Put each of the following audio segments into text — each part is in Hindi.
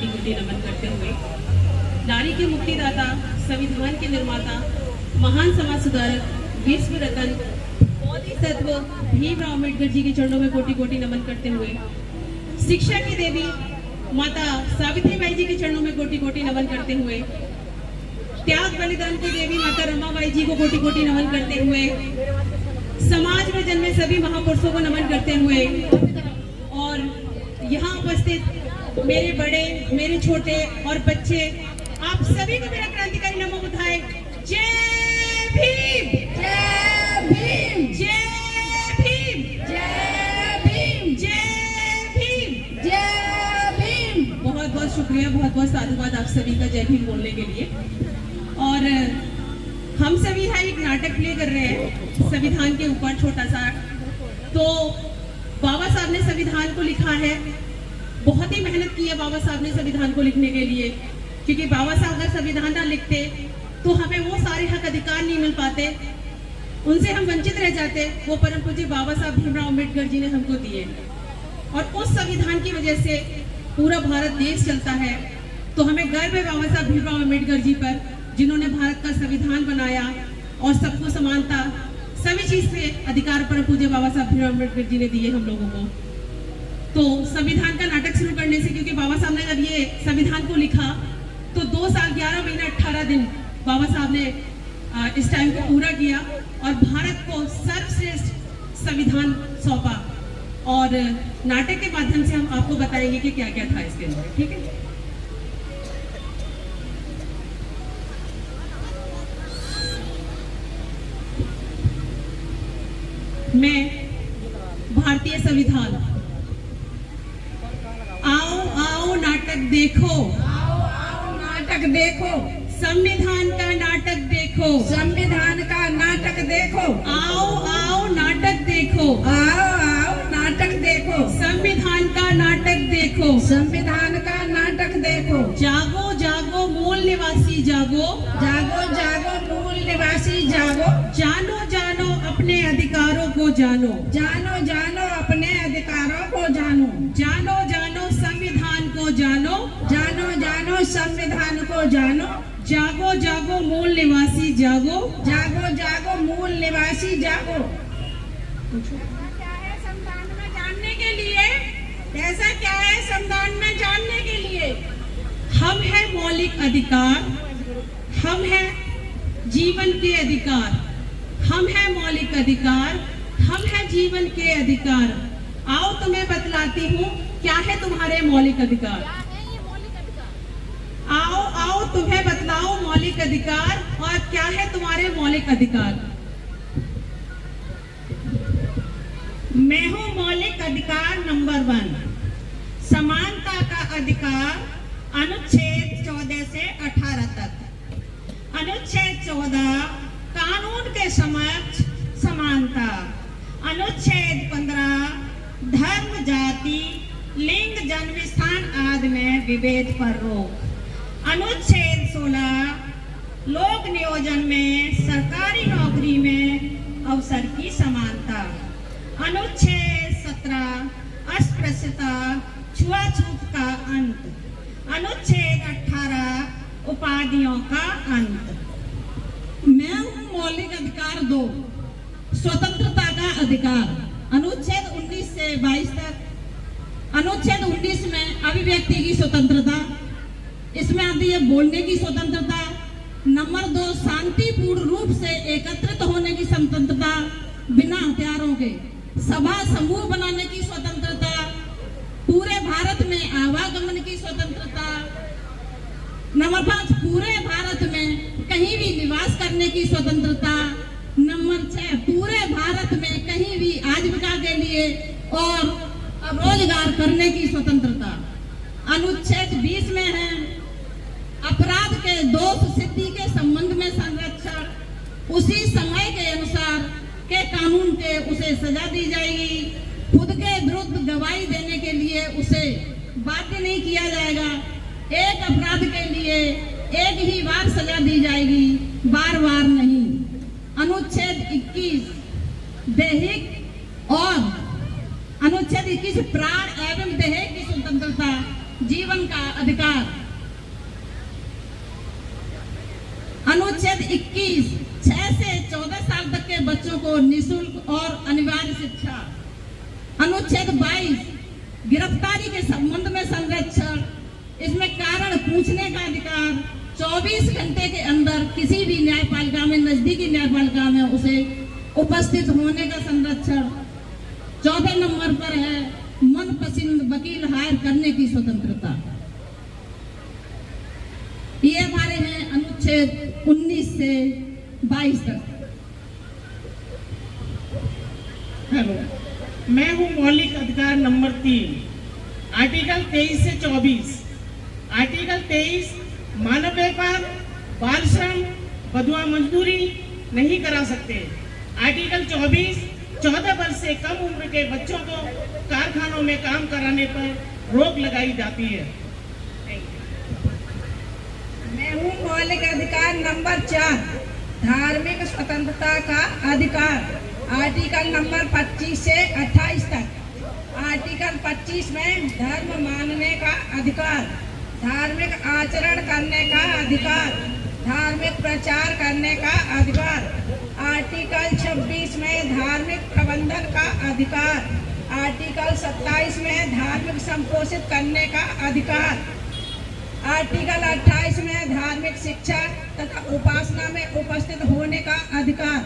कोटि कोटि नमन करते हुए नारी के मुक्तिदाता, संविधान के निर्माता, महान समाज सुधारक, विश्व रतन बोधिसत्व भीमराव अम्बेडकर जी के चरणों में कोटि कोटि नमन करते हुए शिक्षा की देवी माता सावित्रीबाई जी के चरणों में कोटि कोटि नमन करते हुए त्याग बलिदान की देवी माता रमाबाई जी को कोटि कोटि नमन करते हुए समाज में जन्मे सभी महापुरुषों को नमन करते हुए और यहाँ उपस्थित मेरे बड़े, मेरे छोटे और बच्चे, आप सभी को मेरा क्रांतिकारी नमो बुधाए। जय भीम, जय भीम, जय भीम, जय भीम, जय भीम, जय भीम। बहुत बहुत शुक्रिया, बहुत बहुत साधुवाद आप सभी का जय भीम बोलने के लिए। और हम सभी यहाँ एक नाटक प्ले कर रहे हैं संविधान के ऊपर, छोटा सा। तो बाबा साहब ने संविधान को लिखा है, बहुत ही मेहनत की है बाबा साहब ने संविधान को लिखने के लिए, क्योंकि बाबा साहब अगर संविधान ना लिखते तो हमें वो सारे हक अधिकार नहीं मिल पाते, उनसे हम वंचित रह जाते। वो परम पूज्य बाबा साहब भीमराव अम्बेडकर जी ने हमको दिए, और उस संविधान की वजह से पूरा भारत देश चलता है। तो हमें गर्व है बाबा साहब भीमराव अम्बेडकर जी पर, जिन्होंने भारत का संविधान बनाया और सबको समानता, सभी चीज से अधिकार परम पूज्य बाबा साहब भीमराव अम्बेडकर जी ने दिए हम लोगों को। तो संविधान का नाटक शुरू करने से, क्योंकि बाबा साहब ने जब ये संविधान को लिखा तो 2 साल 11 महीने 18 दिन बाबा साहब ने इस टाइम को पूरा किया और भारत को सर्वश्रेष्ठ संविधान सौंपा। और नाटक के माध्यम से हम आपको बताएंगे कि क्या क्या था इसके अंदर, ठीक है। मैं भारतीय संविधान, आओ आओ नाटक देखो, आओ आओ नाटक देखो, संविधान का नाटक देखो, संविधान का नाटक देखो, आओ आओ नाटक देखो, आओ आओ नाटक देखो, संविधान का नाटक देखो, संविधान का नाटक देखो। जागो जागो मूल निवासी जागो, जागो जागो मूल निवासी जागो, जानो जानो अपने अधिकारों को जानो, जानो जानो अपने अधिकारों को जानो, जानो जानो संविधान को जानो, जानो जानो संविधान को जानो, जागो जागो मूल निवासी जागो, जागो जागो मूल निवासी जागो। क्या है संविधान में जानने के लिए, ऐसा क्या है संविधान में जानने के लिए? हम है मौलिक अधिकार, हम है जीवन के अधिकार, हम है मौलिक अधिकार, हम है जीवन के अधिकार। आओ तुम्हें बतलाती हूँ क्या है तुम्हारे मौलिक अधिकार। आओ आओ तुम्हें बतलाओ मौलिक अधिकार, और क्या है तुम्हारे मौलिक अधिकार। मैं हूँ मौलिक अधिकार नंबर 1, समानता का अधिकार, अनुच्छेद 14 से 18 तक। अनुच्छेद 14 कानून के समक्ष समानता। अनुच्छेद 15 धर्म, जाति, लिंग, जन्मस्थान आदि में विभेद पर रोक। अनुच्छेद 16 लोक नियोजन में सरकारी नौकरी में अवसर की समानता। अनुच्छेद 17 अस्पृश्यता, छुआछूत का अंत। अनुच्छेद 18 उपाधियों का अंत। मैं हूँ मौलिक अधिकार 2, स्वतंत्रता का अधिकार। अनुच्छेद 19 से 22 तक। अनुच्छेद 19 में अभिव्यक्ति की स्वतंत्रता, इसमें आती है बोलने की स्वतंत्रता। नंबर 2 शांतिपूर्ण रूप से एकत्रित होने की स्वतंत्रता बिना हथियारों के। सभा समूह बनाने की स्वतंत्रता। पूरे भारत में आवागमन की स्वतंत्रता। नंबर 5 पूरे भारत में कहीं भी निवास करने की स्वतंत्रता। नंबर 6 पूरे भारत में कहीं भी आजीविका के लिए और रोजगार करने की स्वतंत्रता। अनुच्छेद 20 में है अपराध के दोष सिद्धि के संबंध में संरक्षण। उसी समय के अनुसार के कानून के उसे सजा दी जाएगी। खुद के विरुद्ध गवाही देने के लिए उसे बाध्य नहीं किया जाएगा। एक अपराध के लिए एक ही बार सजा दी जाएगी, बार बार नहीं। अनुच्छेद 21 दैहिक और अनुच्छेद 21 प्राण एवं देह की स्वतंत्रता, जीवन का अधिकार। अनुच्छेद 21 6 से 14 साल तक के बच्चों को निःशुल्क और अनिवार्य शिक्षा। अनुच्छेद 22 गिरफ्तारी के संबंध में संरक्षण। इसमें कारण पूछने का अधिकार। 24 घंटे के अंदर किसी भी न्यायपालिका में, नजदीकी न्यायपालिका में उसे उपस्थित होने का संरक्षण। 14 नंबर पर है मनपसंद वकील हायर करने की स्वतंत्रता। ये हमारे हैं अनुच्छेद 19 से 22 तक। हेलो, मैं हूँ मौलिक अधिकार नंबर 3, आर्टिकल 23 से 24। आर्टिकल 23 मानव व्यापार, बाल श्रम, बधुआ मजदूरी नहीं करा सकते। आर्टिकल 24 14 वर्ष से कम उम्र के बच्चों को कारखानों में काम कराने पर रोक लगाई जाती है। मैं हूँ मौलिक अधिकार नंबर 4, धार्मिक स्वतंत्रता का अधिकार। आर्टिकल नंबर 25 से 28 तक। आर्टिकल 25 में धर्म मानने का अधिकार, धार्मिक आचरण करने का अधिकार, धार्मिक प्रचार करने का अधिकार। आर्टिकल 26 में धार्मिक प्रबंधन का अधिकार। आर्टिकल 27 में धार्मिक संपोषित करने का अधिकार। आर्टिकल 28 में धार्मिक शिक्षा तथा उपासना में उपस्थित होने का अधिकार।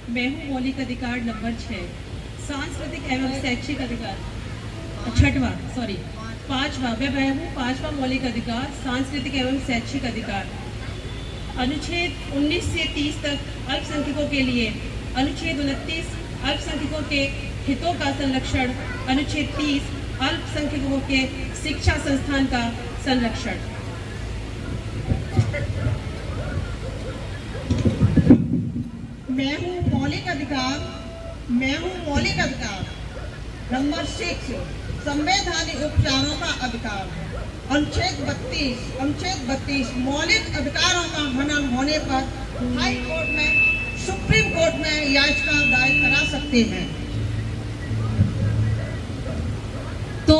मैं हूँ मौलिक अधिकार नंबर 6, सांस्कृतिक एवं शैक्षिक अधिकार। 5वां मैं हूँ 5वां मौलिक अधिकार, सांस्कृतिक एवं शैक्षिक अधिकार। अनुच्छेद 19 से 30 तक अल्पसंख्यकों के लिए। अनुच्छेद 29 अल्पसंख्यकों के हितों का संरक्षण। अनुच्छेद 30 अल्पसंख्यकों के शिक्षा संस्थान का संरक्षण। मैं हूँ मौलिक अधिकार नंबर 6, संवैधानिक उपचारों का अधिकार। अनुच्छेद 32 मौलिक अधिकारों का हनन होने पर हाई कोर्ट में, सुप्रीम कोर्ट में याचिका दायर करा सकते हैं। तो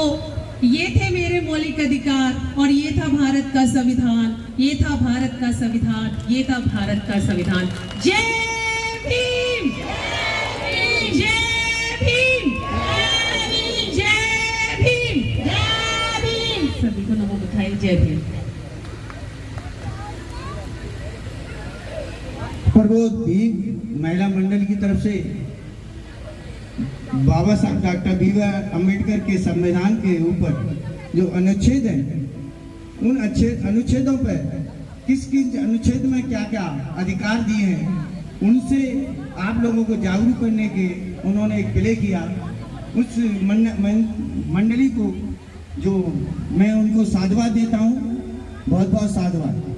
ये थे मेरे मौलिक अधिकार और ये था भारत का संविधान। ये था भारत का संविधान। ये था भारत का संविधान। जय भीम, जय भीम, जय भीम, जय भीम। सभी को नमो बुद्धाय। जय भीम। प्रबोध भी महिला मंडल की तरफ से बाबा साहब डॉक्टर भीमराव अंबेडकर के संविधान के ऊपर जो अनुच्छेद हैं, उन अनुच्छेदों पर किस किस अनुच्छेद में क्या क्या अधिकार दिए हैं, उनसे आप लोगों को जागरूक करने के उन्होंने एक प्ले किया। उस मंडली को जो मैं उनको साधुवाद देता हूँ, बहुत बहुत साधुवाद।